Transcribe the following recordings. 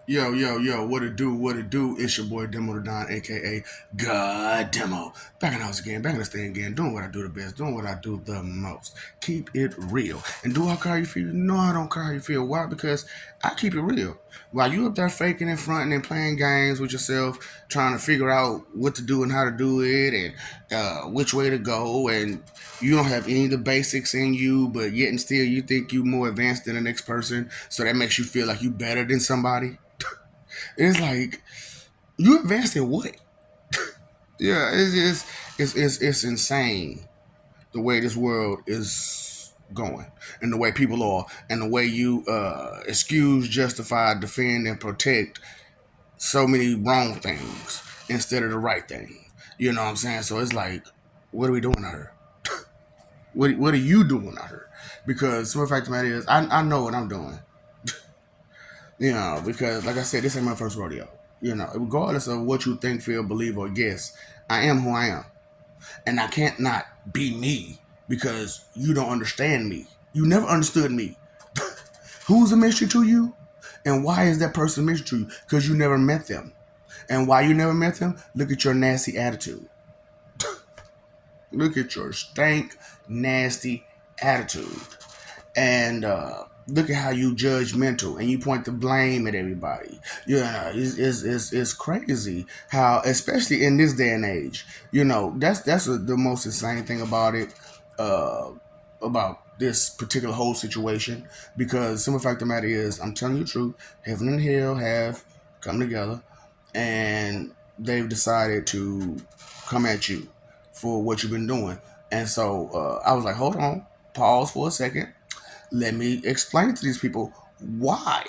Yo, yo, yo, what it do, what it do? It's your boy Demo the Don, aka God Demo. Back in the house again, back in the stand again, doing what I do the best, doing what I do the most. Keep it real. And do I care how you feel? No, I don't care how you feel. Why? Because I keep it real. While you up there faking and fronting and playing games with yourself, trying to figure out what to do and how to do it and which way to go, and you don't have any of the basics in you, but yet and still you think you more advanced than the next person, so that makes you feel like you better than somebody. It's like you advanced in what? Yeah, it's insane the way this world is going and the way people are and the way you excuse, justify, defend, and protect so many wrong things instead of the right thing. You know what I'm saying? So it's like, what are we doing out here? What are you doing out here? Because the fact of the matter is, I know what I'm doing. You know, because like I said, this ain't my first rodeo. You know, regardless of what you think, feel, believe, or guess, I am who I am. And I can't not be me because you don't understand me. You never understood me. Who's a mystery to you? And why is that person a mystery to you? Because you never met them. And why you never met them? Look at your nasty attitude. Look at your stank, nasty attitude. And look at how you judgmental and you point the blame at everybody. You know, it's crazy how, especially in this day and age, you know, the most insane thing about it, uh, about this particular whole situation. Because simple fact of the matter is, I'm telling you the truth, heaven and hell have come together, and they've decided to come at you for what you've been doing. And so I was like, hold on, pause for a second, let me explain to these people why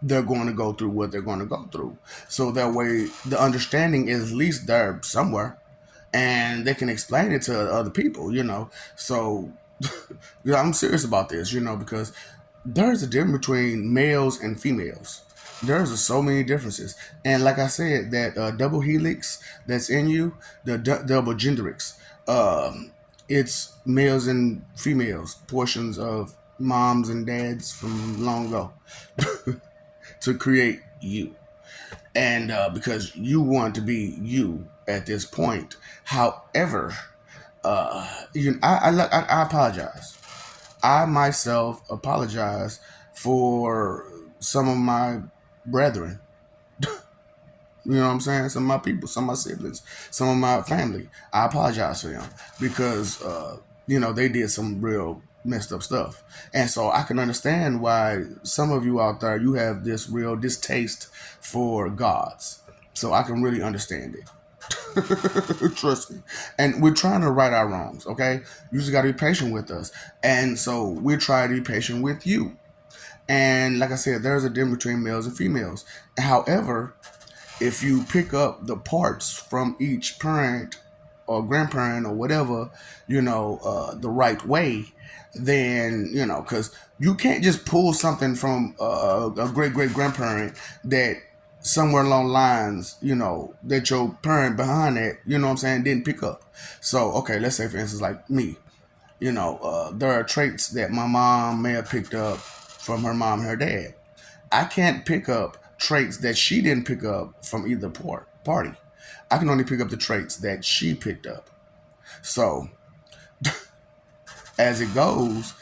they're going to go through what they're going to go through. So that way, the understanding is at least there somewhere, and they can explain it to other people, you know. So, yeah, I'm serious about this, you know, because there's a difference between males and females. There's so many differences. And like I said, that double helix that's in you, the double gendrix, um, it's males and females, portions of moms and dads from long ago to create you. And because you want to be you at this point. However, I apologize. I myself apologize for some of my brethren. You know what I'm saying? Some of my people, some of my siblings, some of my family. I apologize for them because, you know, they did some real messed up stuff. And so I can understand why some of you out there, you have this real distaste for gods. So I can really understand it. Trust me. And we're trying to right our wrongs, okay? You just got to be patient with us. And so we're trying to be patient with you. And like I said, there's a difference between males and females. However, if you pick up the parts from each parent or grandparent or whatever, you know, the right way, then, you know, because you can't just pull something from a great great grandparent that somewhere along the lines, you know, that your parent behind that, you know what I'm saying, didn't pick up. So, okay, let's say for instance, like me, you know, there are traits that my mom may have picked up from her mom and her dad. I can't pick up traits that she didn't pick up from either party. I can only pick up the traits that she picked up. So as it goes,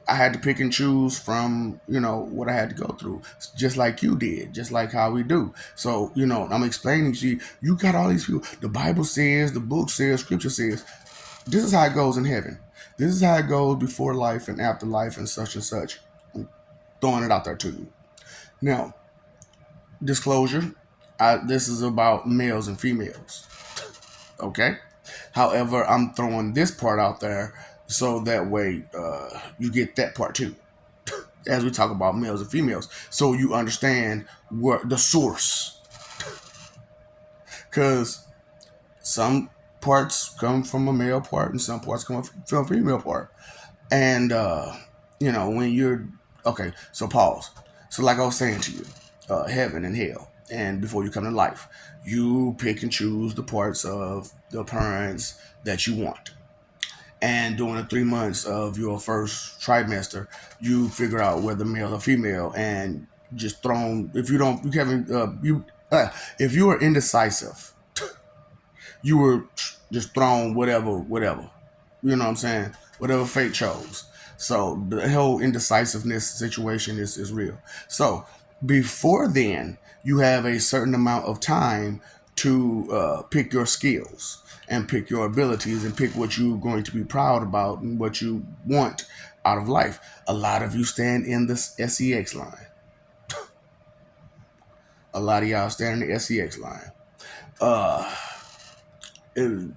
I had to pick and choose from, you know, what I had to go through, just like you did, just like how we do. So, you know, I'm explaining to you, you got all these people. The Bible says, the book says, scripture says, this is how it goes in heaven. This is how it goes before life and after life and such and such. I'm throwing it out there to you. Now, disclosure, this is about males and females. Okay. However, I'm throwing this part out there so that way you get that part too. As we talk about males and females, so you understand what the source, because some parts come from a male part and some parts come from a female part. And you know, when you're okay, so pause. So like I was saying to you, heaven and hell, and before you come to life, you pick and choose the parts of the parents that you want. And during the 3 months of your first trimester, you figure out whether male or female, and just thrown. If you don't, you haven't, if you are indecisive, you were just thrown whatever. You know what I'm saying? Whatever fate chose. So the whole indecisiveness situation is real. So before then, you have a certain amount of time to pick your skills and pick your abilities and pick what you're going to be proud about and what you want out of life. A lot of you stand in this SEX line. A lot of y'all stand in the SEX line. It,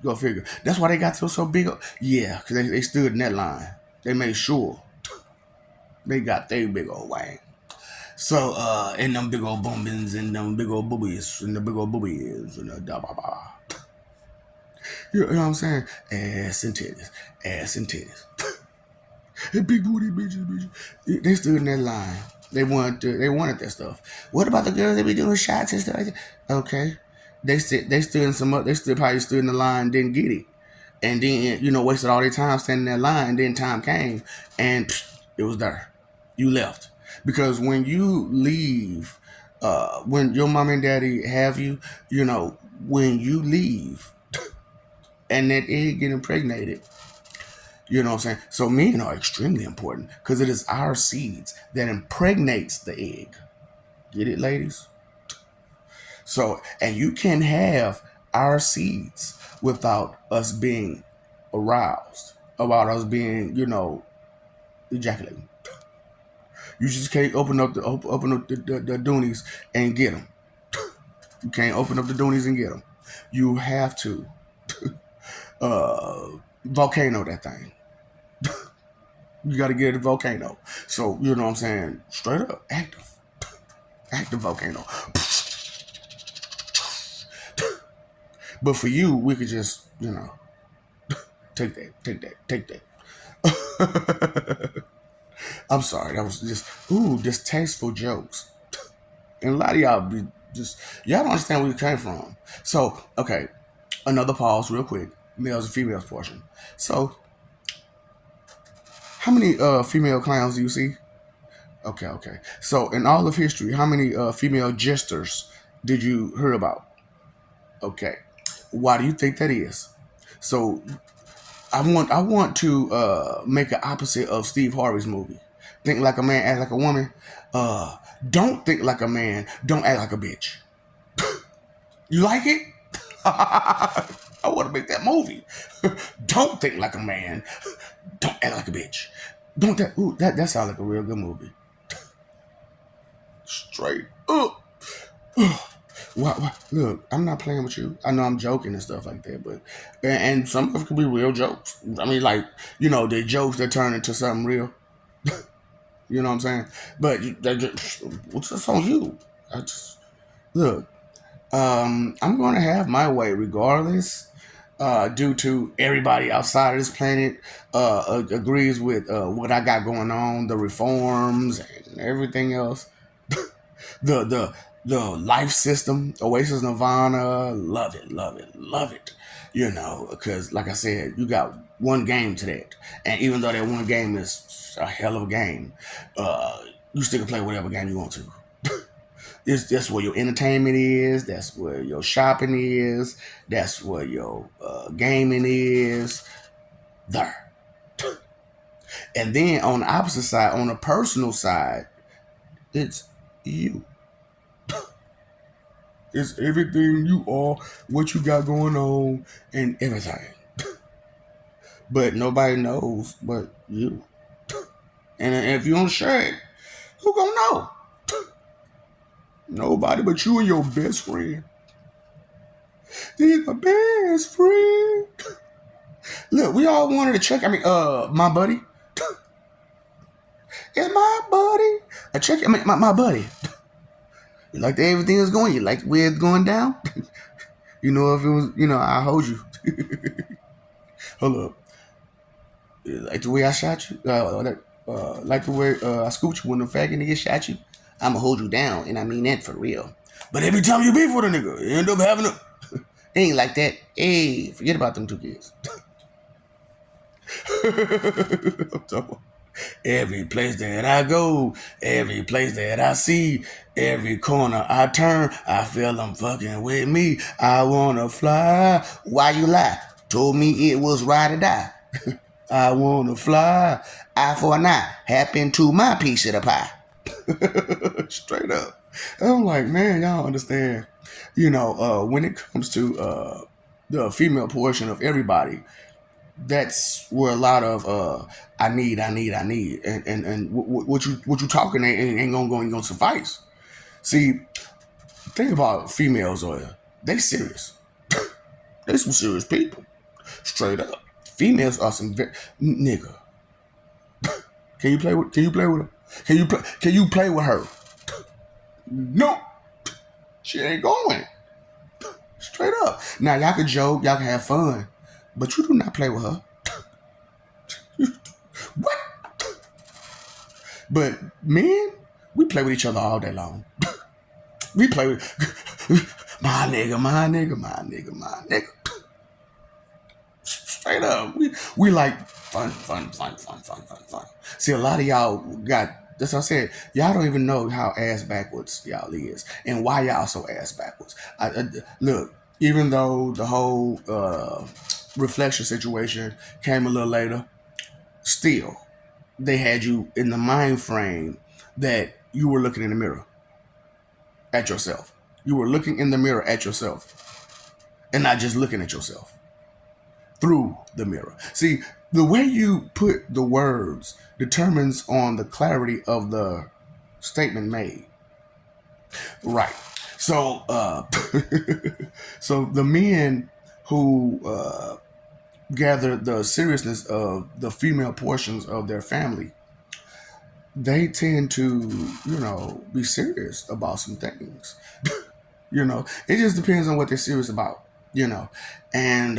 Go figure. That's why they got so big. Yeah, because they stood in that line. They made sure they got their big old wang. So, and them big old boomins and them big old boobies and the big old boobies and the da ba ba. You know what I'm saying? Ass and titties. Ass and titties. And big booty bitches. They stood in that line. They wanted that stuff. What about the girls that be doing shots and stuff like that? Okay. They stood in some they still probably stood in the line, didn't get it. And then, wasted all their time standing in that line. And then time came and it was there. You left. Because when you leave, when your mom and daddy have you, when you leave and that egg get impregnated, you know what I'm saying? So men are extremely important because it is our seeds that impregnates the egg. Get it, ladies? So, and you can have our seeds without us being aroused, about us being, ejaculating. You just can't open up the doonies and get them. You can't open up the doonies and get them. You have to volcano that thing. You got to get a volcano. So, you know what I'm saying? Straight up, active volcano. But for you, we could just, take that. I'm sorry, that was just distasteful jokes. And a lot of y'all y'all don't understand where you came from. So, okay, another pause real quick. Males and females portion. So, how many female clowns do you see? Okay. So, in all of history, how many female jesters did you hear about? Okay. Why do you think that is? So, I want to make an opposite of Steve Harvey's movie. Think like a man, act like a woman. Don't think like a man. Don't act like a bitch. You like it? I want to make that movie. Don't think like a man. Don't act like a bitch. Don't that? Ooh, that sounds like a real good movie. Straight up. Look, I'm not playing with you. I know I'm joking and stuff like that, but and some of it could be real jokes. I mean, like the jokes that turn into something real. You know what I'm saying? But what's on you? Look. I'm going to have my way regardless. Due to everybody outside of this planet agrees with what I got going on, the reforms and everything else. the life system, Oasis Nirvana, love it. Because like I said, you got one game to that, and even though that one game is a hell of a game, you still can play whatever game you want to. That's where your entertainment is. That's where your shopping is. That's where your gaming is. There. And then on the opposite side, on the personal side, it's you. It's everything you are, what you got going on, and everything. But nobody knows but you. And if you don't share it, who gonna know? Nobody but you and your best friend. He's my best friend. Look, we all wanted to check. I mean, my buddy. It's my buddy. My buddy. You like the everything is going? You like the way it's going down? If it was, I hold you. Hold up. You like the way I shot you? Like the way I scooped you when the faggot nigga shot you? I'ma hold you down, and I mean that for real. But every time you beef with a nigga, you end up having a... It ain't like that. Hey, forget about them 2 kids. Every place that I go, every place that I see, every corner I turn, I feel them fucking with me. I wanna fly. Why you lie? Told me it was ride or die. I wanna fly. Eye for an eye. Happen to my piece of the pie. Straight up. I'm like, man, y'all understand. When it comes to the female portion of everybody, that's where a lot of I need, and what you talking ain't gonna suffice. See, think about females, or they serious. They some serious people, straight up. Females are some nigga. Can you play with? Can you play with her? Can you play? Can you play with her? No, she ain't going. Straight up. Now y'all can joke, y'all can have fun, but you do not play with her. What? But men, we play with each other all day long. We play with my nigga. Straight up. We like fun. See, a lot of y'all got, that's what I said, y'all don't even know how ass backwards y'all is and why y'all so ass backwards. Look, even though the whole reflection situation came a little later, still, they had you in the mind frame that you were looking in the mirror at yourself. You were looking in the mirror at yourself and not just looking at yourself through the mirror. See, the way you put the words determines on the clarity of the statement made. Right. So, so the men who gather the seriousness of the female portions of their family, they tend to, be serious about some things. It just depends on what they're serious about. And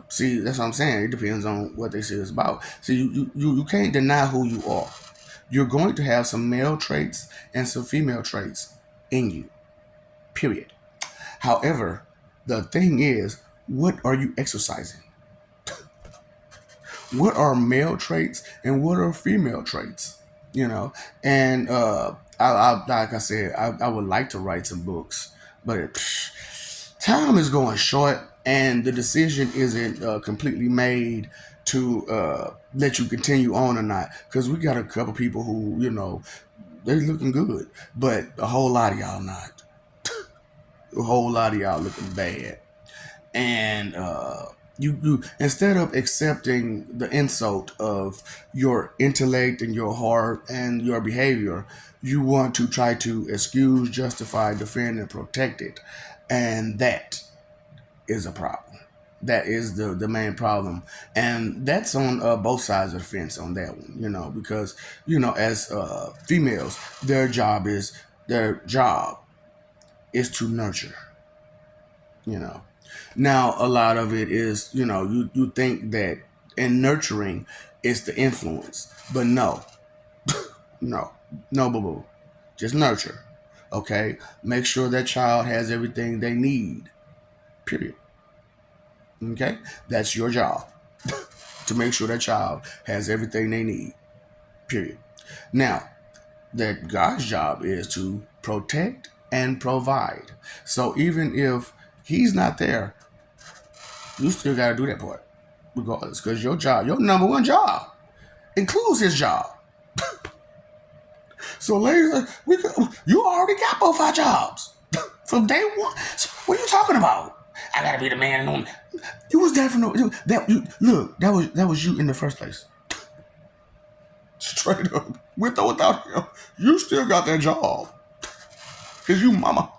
see, that's what I'm saying. It depends on what they're serious about. See, you can't deny who you are. You're going to have some male traits and some female traits in you. Period. However, the thing is, what are you exercising? What are male traits and what are female traits? And I like I said, I would like to write some books, but time is going short, and the decision isn't completely made to let you continue on or not. Because we got a couple people who, they looking good, but a whole lot of y'all not. A whole lot of y'all looking bad, and you instead of accepting the insult of your intellect and your heart and your behavior, you want to try to excuse, justify, defend, and protect it, and that is a problem. That is the main problem, and that's on both sides of the fence on that one. Because as females, their job is to nurture. Now a lot of it is, you think that in nurturing is the influence, but no, no, boo boo, just nurture. Okay, make sure that child has everything they need. Period. Okay, that's your job to make sure that child has everything they need. Period. Now, that God's job is to protect and provide. So even if He's not there, you still got to do that part, regardless, because your job, your number one job, includes His job. So, ladies, you already got both our jobs from day one. So what are you talking about? I gotta be the man. You was definitely look. That was you in the first place. Straight up, with or without him, you still got that job, cause you mama.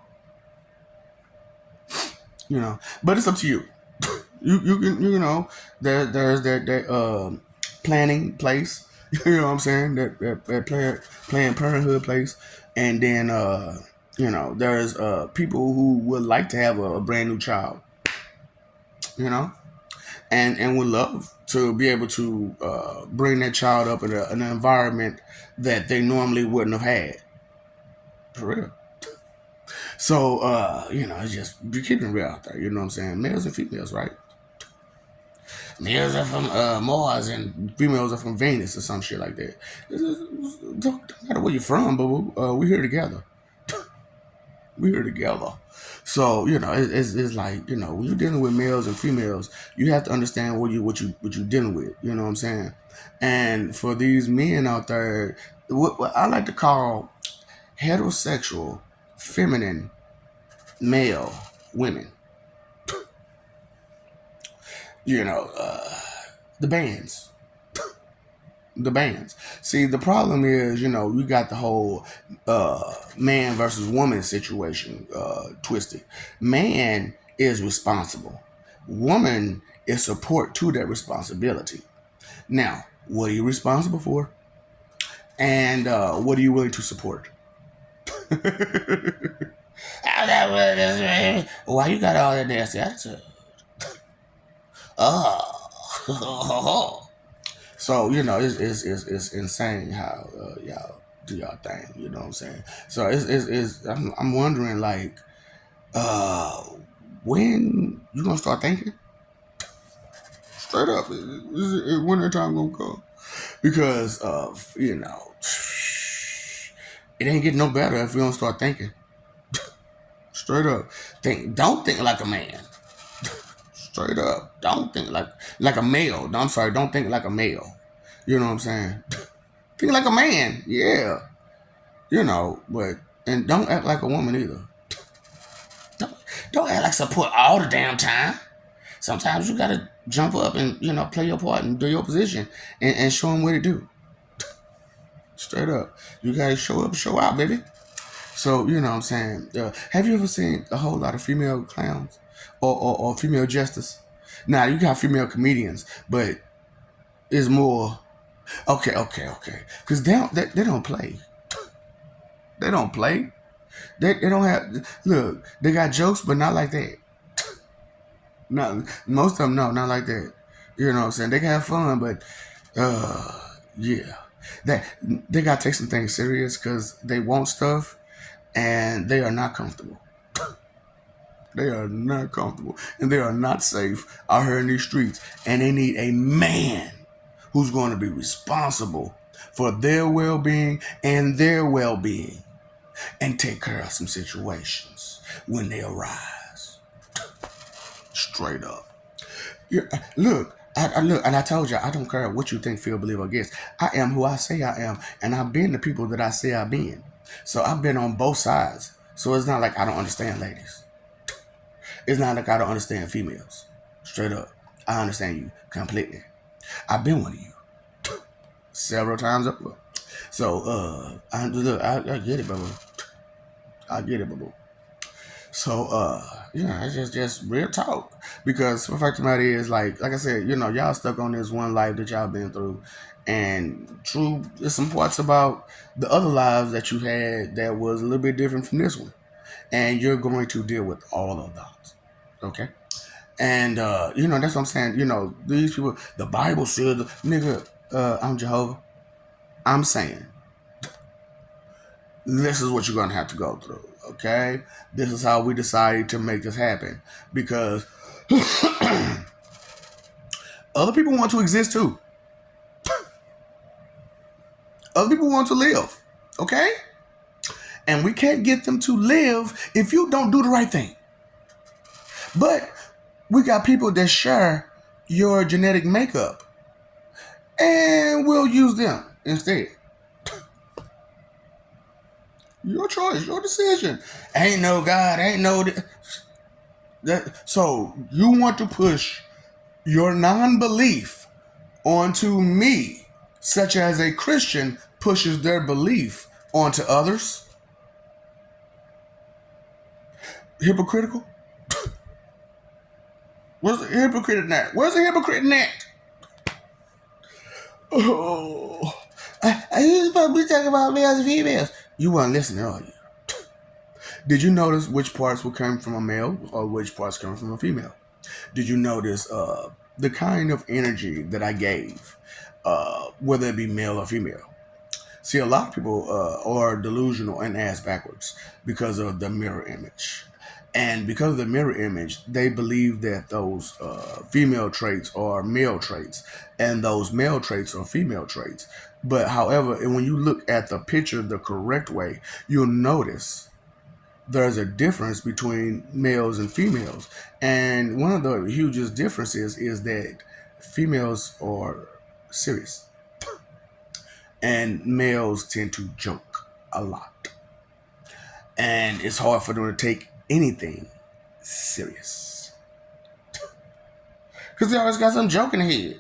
But it's up to you. You can there's that planning place. You know what I'm saying? That Planned Parenthood place, and then there's people who would like to have a brand new child. And would love to be able to bring that child up in an environment that they normally wouldn't have had. For real. So it's just, be keeping real out there. You know what I'm saying? Males and females, right? Males are from Mars and females are from Venus or some shit like that. Don't matter where you're from, but we're here together. We're here together. So it's like when you're dealing with males and females, you have to understand what you're dealing with. You know what I'm saying? And for these men out there, what I like to call heterosexual, feminine, male women. The bands. The bands. See, the problem is, you got the whole man versus woman situation twisted. Man is responsible. Woman is support to that responsibility. Now, what are you responsible for? And what are you willing to support? Why you got all that nasty attitude? Oh. So it's insane how y'all do y'all thing. You know what I'm saying? So I'm wondering like, when you gonna start thinking? Straight up, when that time gonna come? Because it ain't getting no better if you don't start thinking. Straight up, don't think like a man. Straight up, don't think like a male. No, I'm sorry, don't think like a male. You know what I'm saying? Think like a man, yeah. But and don't act like a woman either. Don't act like support all the damn time. Sometimes you gotta jump up and play your part and do your position and show them what to do. Straight up, you gotta show up, show out, baby. So what I'm saying. Have you ever seen a whole lot of female clowns or female jesters? Now you got female comedians, but it's more okay, because they don't play. They don't play. They don't have look. They got jokes, but not like that. Not most of them. No, not like that. You know what I'm saying? They can have fun, but yeah, they got to take some things serious because they want stuff, and they are not comfortable. They are not comfortable, and they are not safe out here in these streets. And they need a man who's going to be responsible for their well-being and their well-being, and take care of some situations when they arise. Straight up. Yeah, look, I look, and I told you, I don't care what you think, feel, believe, or guess. I am who I say I am, and I've been the people that I say I've been. So I've been on both sides. So it's not like I don't understand ladies. It's not like I don't understand females. Straight up, I understand you completely. I've been one of you several times over. So I get it, boo. I get it, boo. So it's just real talk. Because the fact of the matter is, like I said, y'all stuck on this one life that y'all been through. And true, there's some parts about the other lives that you had that was a little bit different from this one. And you're going to deal with all of that. Okay? And that's what I'm saying. These people, the Bible said, nigga, I'm Jehovah. I'm saying this is what you're gonna have to go through. Okay? This is how we decided to make this happen. Because other people want to exist too. Other people want to live. Okay? And we can't get them to live if you don't do the right thing. But we got people that share your genetic makeup, and we'll use them instead. Your choice, your decision. Ain't no God, ain't no that. So you want to push your non-belief onto me, such as a Christian pushes their belief onto others? Hypocritical? Where's the hypocrite in that? Where's the hypocrite in that? Oh, I supposed to be talking about males and females. You weren't listening, are you? Did you notice which parts were coming from a male or which parts coming from a female? Did you notice the kind of energy that I gave, whether it be male or female? See, a lot of people are delusional and ass backwards because of the mirror image. And because of the mirror image, they believe that those female traits are male traits and those male traits are female traits. But however, when you look at the picture the correct way, you'll notice there's a difference between males and females. And one of the hugest differences is that females are serious and males tend to joke a lot. And it's hard for them to take anything serious. Because they always got some joke in the head.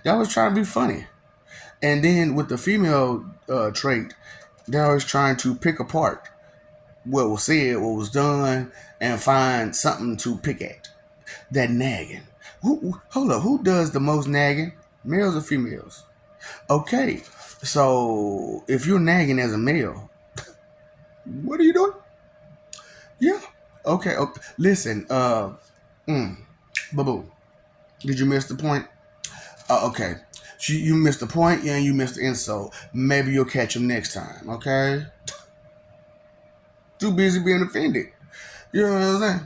They always trying to be funny. And then with the female trait, they're always trying to pick apart what was said, what was done, and find something to pick at. That nagging. Hold up, who does the most nagging? Males or females? Okay, so if you're nagging as a male, what are you doing? Yeah. Okay. Listen. Boo. Did you miss the point? Okay. You missed the point, and you missed the insult. Maybe you'll catch him next time. Okay. Too busy being offended. You know what I'm saying?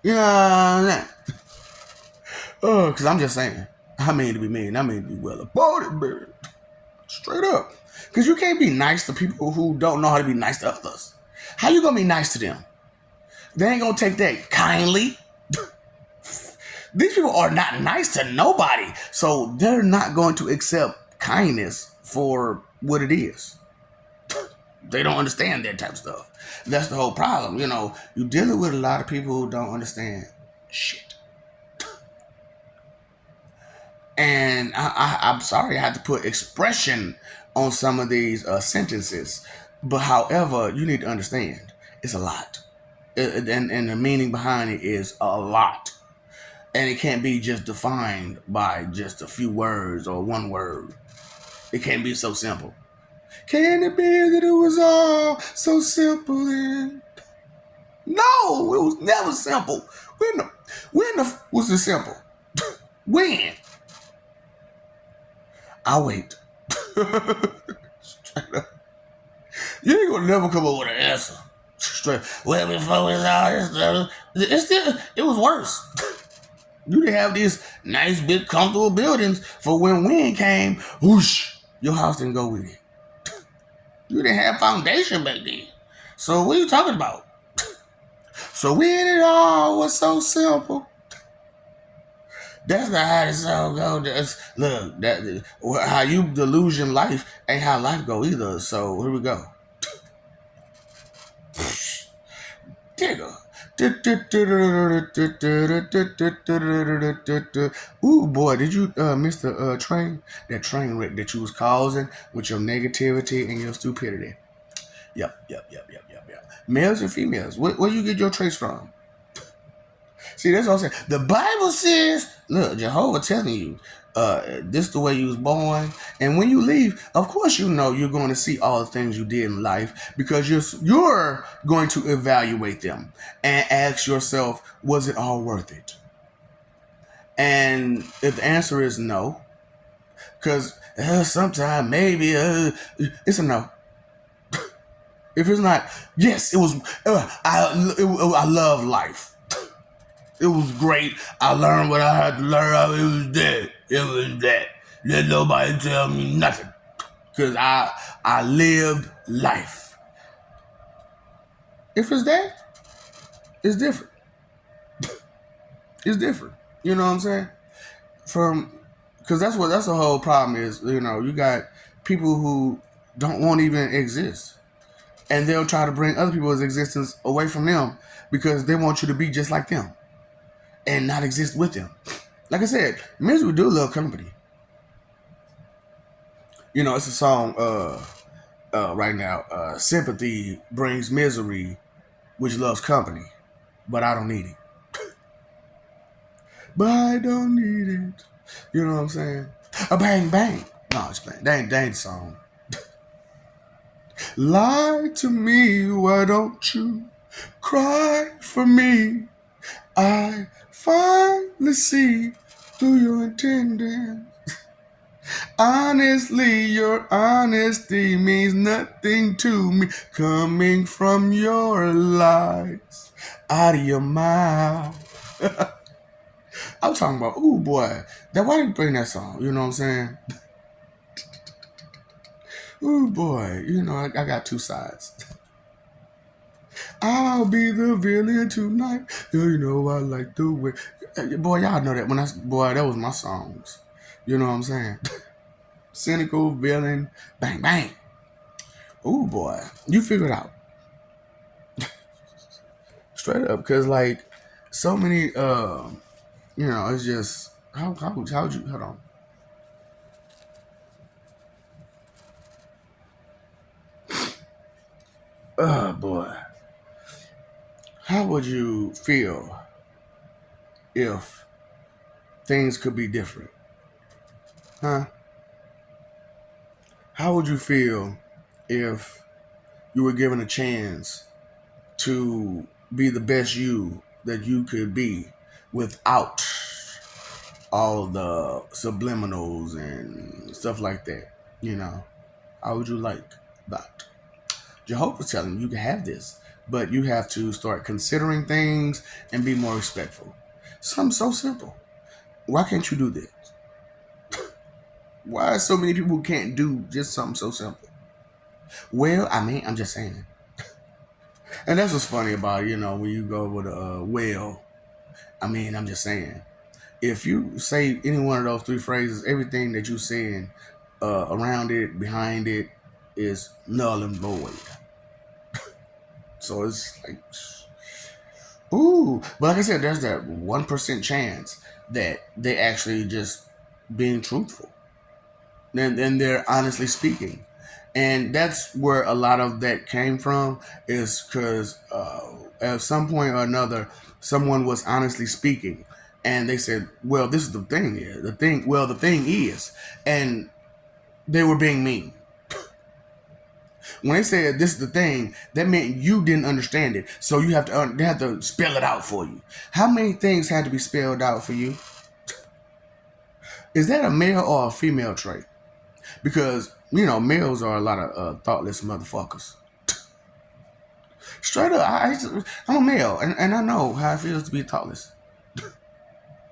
You know what I'm saying? Oh, because I'm just saying. I mean to be mean. I mean to be well about it, baby. Straight up. Because you can't be nice to people who don't know how to be nice to others. How you gonna be nice to them? They ain't gonna take that kindly. These people are not nice to nobody, so they're not going to accept kindness for what it is. They don't understand that type of stuff. That's the whole problem. You know, you're dealing with a lot of people who don't understand shit. And I'm sorry I had to put expression on some of these sentences. But however, you need to understand, it's a lot. And the meaning behind it is a lot. And it can't be just defined by just a few words or one word. It can't be so simple. Can it be that it was all so simple then? No, it was never simple. When was it simple? When? I'll wait. Straight up. You ain't gonna never come up with an answer. Straight. Well, before it's all this stuff, it was worse. You didn't have these nice, big, comfortable buildings for when wind came, whoosh, your house didn't go with it. You didn't have foundation back then. So what are you talking about? So when it all was so simple. That's not how the song goes. Look, how you delusion life ain't how life go either. So here we go. Digger. Ooh, boy, did you miss the train? That train wreck that you was causing with your negativity and your stupidity. Yep. Males and females. Where you get your traits from? See, that's what I'm saying. The Bible says, look, Jehovah telling you, this is the way you was born. And when you leave, of course you know you're going to see all the things you did in life because you're going to evaluate them and ask yourself, was it all worth it? And if the answer is no, because sometimes maybe it's a no. If it's not, yes, it was. I love life. It was great. I learned what I had to learn. It was that. It was that. Let nobody tell me nothing. Because I lived life. If it's that, it's different. It's different. You know what I'm saying? Because that's the whole problem is. You know, you got people who won't even exist. And they'll try to bring other people's existence away from them because they want you to be just like them. And not exist with them. Like I said, misery do love company. You know, it's a song right now. Sympathy brings misery, which loves company. But I don't need it. But I don't need it. You know what I'm saying? A bang bang. No, it's playing. That ain't the song. Lie to me, why don't you cry for me? I finally see through your intended. Honestly, your honesty means nothing to me. Coming from your lies out of your mouth. I'm talking about, ooh boy, that why you bring that song? You know what I'm saying? Ooh boy, you know I got two sides. I'll be the villain tonight. You know I like the way. Boy, y'all know that boy, that was my songs. You know what I'm saying? Cynical villain, bang bang. Ooh boy, you figure it out straight up, cause like so many, it's just how'd you hold on? Oh boy, how would you feel if things could be different, huh? How would you feel if you were given a chance to be the best you that you could be without all the subliminals and stuff like that? You know, how would you like that? Jehovah's telling you can have this, but you have to start considering things and be more respectful. Something so simple. Why can't you do that? Why are so many people who can't do just something so simple? Well, I mean, I'm just saying. And that's what's funny about it, when you go with a well, I mean, I'm just saying. If you say any one of those three phrases, everything that you're saying around it, behind it, is null and void. So it's like, ooh. But like I said, there's that 1% chance that they actually just being truthful. And they're honestly speaking. And that's where a lot of that came from, is because at some point or another, someone was honestly speaking. And they said, well, this is the thing is. The thing is. And they were being mean. When they said this is the thing, that meant you didn't understand it. So you have to they have to spell it out for you. How many things had to be spelled out for you? Is that a male or a female trait? Because, males are a lot of thoughtless motherfuckers. Straight up, I'm a male, and I know how it feels to be thoughtless.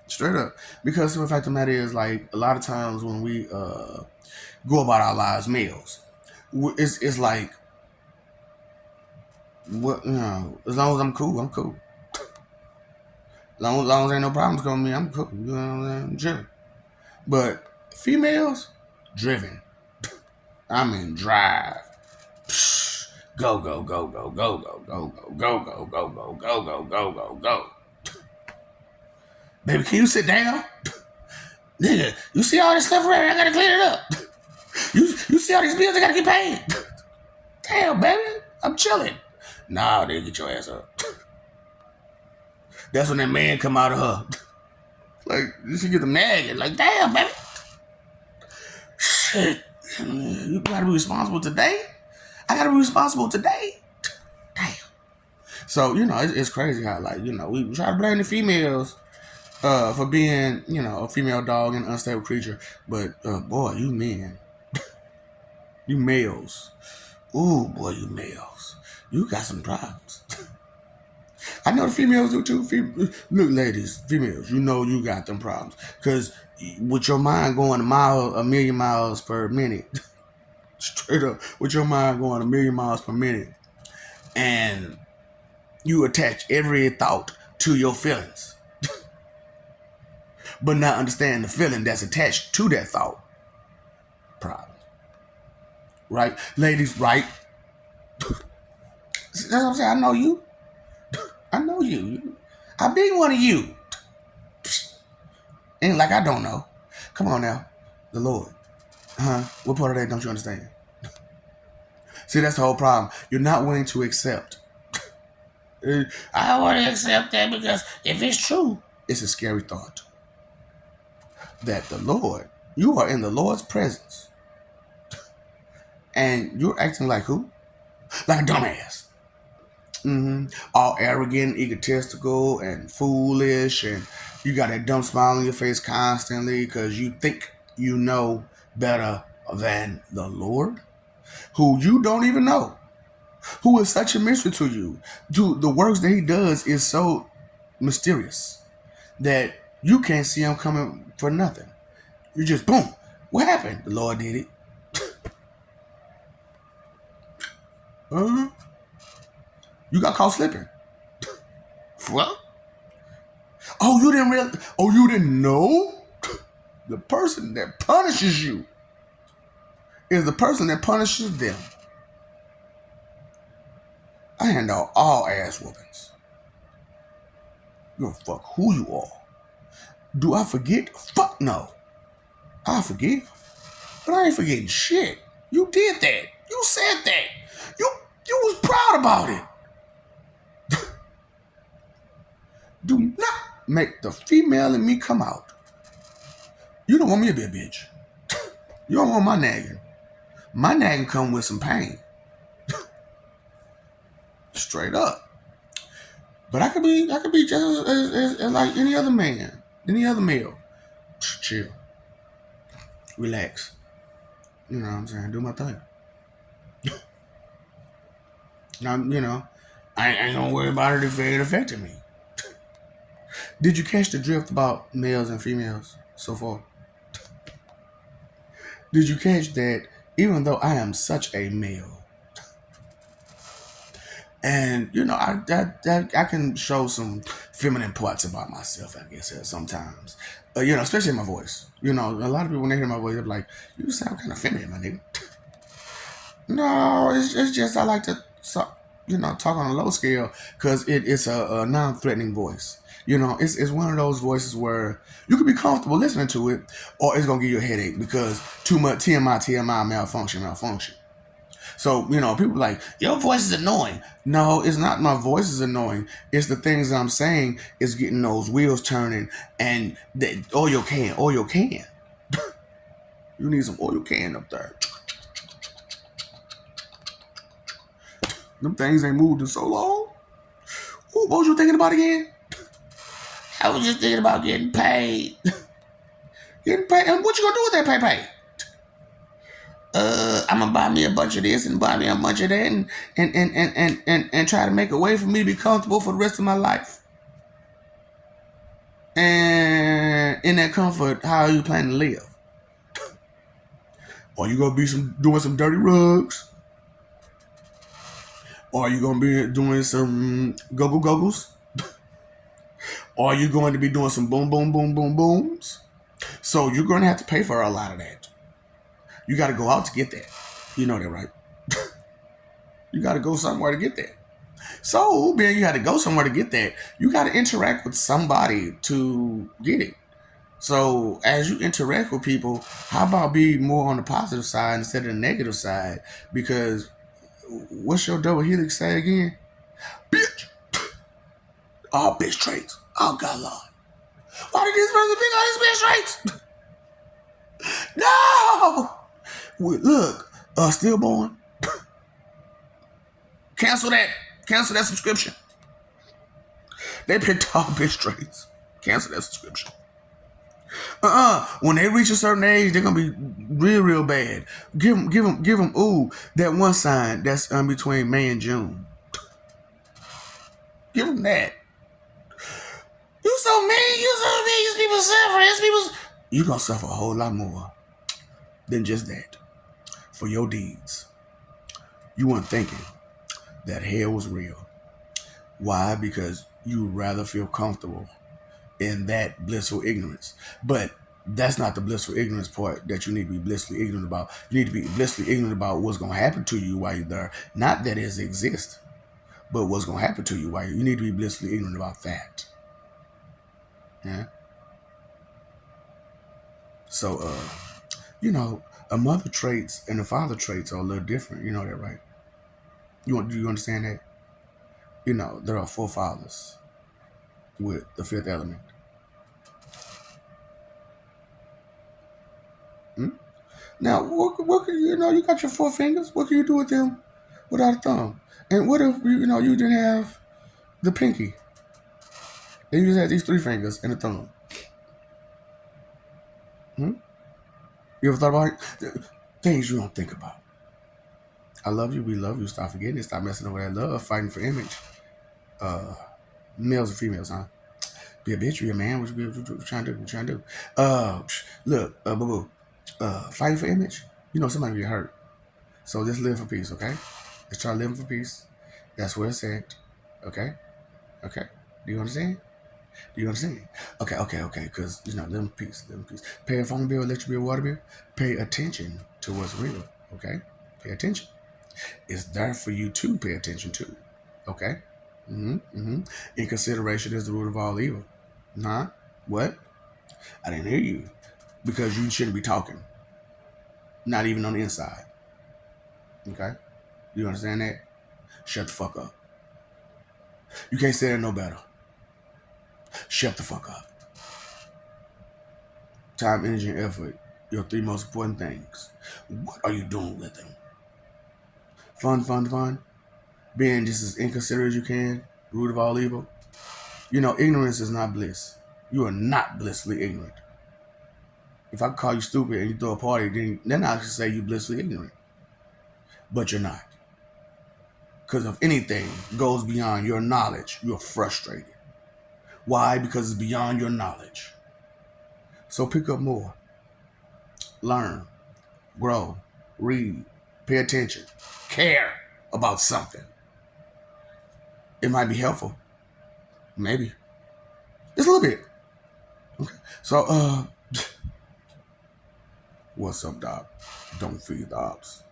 Straight up. Because the fact of the matter is, like, a lot of times when we go about our lives, males, it's like, what, as long as I'm cool, I'm cool. Long as ain't no problems going to me, I'm cool. You know what I'm saying? I'm chilling. But females, driven. I mean, drive. Go, go, go, go, go, go, go, go, go, go, go, go, go, go, go, go, go. Baby, can you sit down? Nigga, you see all this stuff around? I gotta clean it up. You see all these bills I gotta get paid? Damn, baby, I'm chilling. Nah, nigga, get your ass up. That's when that man come out of her. Like, you should get the nagging. Like, damn, baby. Shit. You gotta be responsible today? I gotta be responsible today? Damn. So, it's crazy how, like, we try to blame the females for being, a female dog and unstable creature. But, boy, you men. You males. Ooh, boy, you males. You got some problems. I know the females do too. Look, ladies, females, you got them problems. Because with your mind going a million miles per minute, straight up, with your mind going a million miles per minute, and you attach every thought to your feelings, but not understand the feeling that's attached to that thought. Problem. Right? Ladies, right? That's what I'm saying. I know you. I know you. I been one of you. Ain't like I don't know. Come on now. The Lord. Huh? What part of that don't you understand? See, that's the whole problem. You're not willing to accept. I don't want to accept that because if it's true, it's a scary thought. That the Lord, you are in the Lord's presence. And you're acting like who? Like a dumbass. All arrogant, egotistical, and foolish, and you got that dumb smile on your face constantly because you think you know better than the Lord, who you don't even know, who is such a mystery to you. Dude, the works that he does is so mysterious that you can't see him coming for nothing. You just boom. What happened? The Lord did it. Uh-huh. You got caught slipping. What? Oh, you didn't real. Oh, you didn't know? The person that punishes you is the person that punishes them. I handle all ass whoopings. You don't fuck who you are. Do I forget? Fuck no. I forget. But I ain't forgetting shit. You did that. You said that. You was proud about it. Do not make the female in me come out. You don't want me to be a bitch. You don't want my nagging. My nagging come with some pain. Straight up. But I could be just as like any other man, any other male. Chill. Relax. You know what I'm saying? Do my thing. Now, I ain't gonna worry about it if it affected me. Did you catch the drift about males and females so far? Did you catch that even though I am such a male, and I can show some feminine parts about myself, I guess, sometimes. Especially in my voice. A lot of people when they hear my voice, they're like, "You sound kind of feminine, my nigga." No, it's just I like to talk on a low scale because it's a non-threatening voice. It's one of those voices where you can be comfortable listening to it, or it's gonna give you a headache because too much TMI, malfunction. So, people like, your voice is annoying. No, it's not my voice is annoying. It's the things that I'm saying is getting those wheels turning and oil can. You need some oil can up there. Them things ain't moved in so long. Ooh, what was you thinking about again? I was just thinking about getting paid. Getting paid? And what you gonna do with that pay? I'm gonna buy me a bunch of this and buy me a bunch of that and try to make a way for me to be comfortable for the rest of my life. And in that comfort, how are you planning to live? Are you gonna be doing some dirty rugs? Or are you gonna be doing some goggles? Or are you going to be doing some boom boom boom boom booms? So you're gonna have to pay for a lot of that. You got to go out to get that. You know that, right? You got to go somewhere to get that. So, being you got to go somewhere to get that, you got to interact with somebody to get it. So, as you interact with people, how about be more on the positive side instead of the negative side? Because what's your double helix say again? Bitch. All bitch traits. Oh, God, Lord. Why did this person pick all his bitch traits? No! Look, stillborn. Cancel that subscription. They picked all bitch traits. Cancel that subscription. When they reach a certain age, they're gonna be real bad. Give them. Ooh, that one sign that's between May and June. Give them that. You so mean. These people suffer. You gonna suffer a whole lot more than just that for your deeds. You weren't thinking that hell was real. Why? Because you would rather feel comfortable in that blissful ignorance. But that's not the blissful ignorance part that you need to be blissfully ignorant about. You need to be blissfully ignorant about what's going to happen to you while you're there. Not that it exists, but what's going to happen to you while you need to be blissfully ignorant about that. Yeah. So, a mother traits and a father traits are a little different. You know that, right? Do you understand that? There are 4 fathers with the 5th element. Now, what can you got your 4 fingers. What can you do with them without a thumb? And what if you didn't have the pinky? And you just had these 3 fingers and a thumb. You ever thought about it? Things you don't think about. I love you. We love you. Stop forgetting it. Stop messing over that love. Fighting for image. Males and females, huh? Be a bitch. Be a man. What you trying to do? What you trying to do? Look, boo boo. Fighting for image. You know somebody get hurt. So just live for peace, okay? Let's try living for peace. That's where it's at. Okay? Okay. Do you understand? Do you understand? Okay. Because, live in peace. Live in peace. Pay a phone bill, electric bill, water bill. Pay attention to what's real, okay? Pay attention. It's there for you to pay attention to, okay? Inconsideration is the root of all evil. Huh? What? I didn't hear you. Because you shouldn't be talking. Not even on the inside. Okay? You understand that? Shut the fuck up. You can't say that no better. Shut the fuck up. Time, energy, and effort. Your 3 most important things. What are you doing with them? Fun. Being just as inconsiderate as you can. Root of all evil. Ignorance is not bliss. You are not blissfully ignorant. If I call you stupid and you throw a party, then I should say you blissfully ignorant. But you're not. Because if anything goes beyond your knowledge, you're frustrated. Why? Because it's beyond your knowledge. So pick up more. Learn. Grow. Read. Pay attention. Care about something. It might be helpful. Maybe. Just a little bit. Okay. So, what's up, Doc? Don't feed the ops.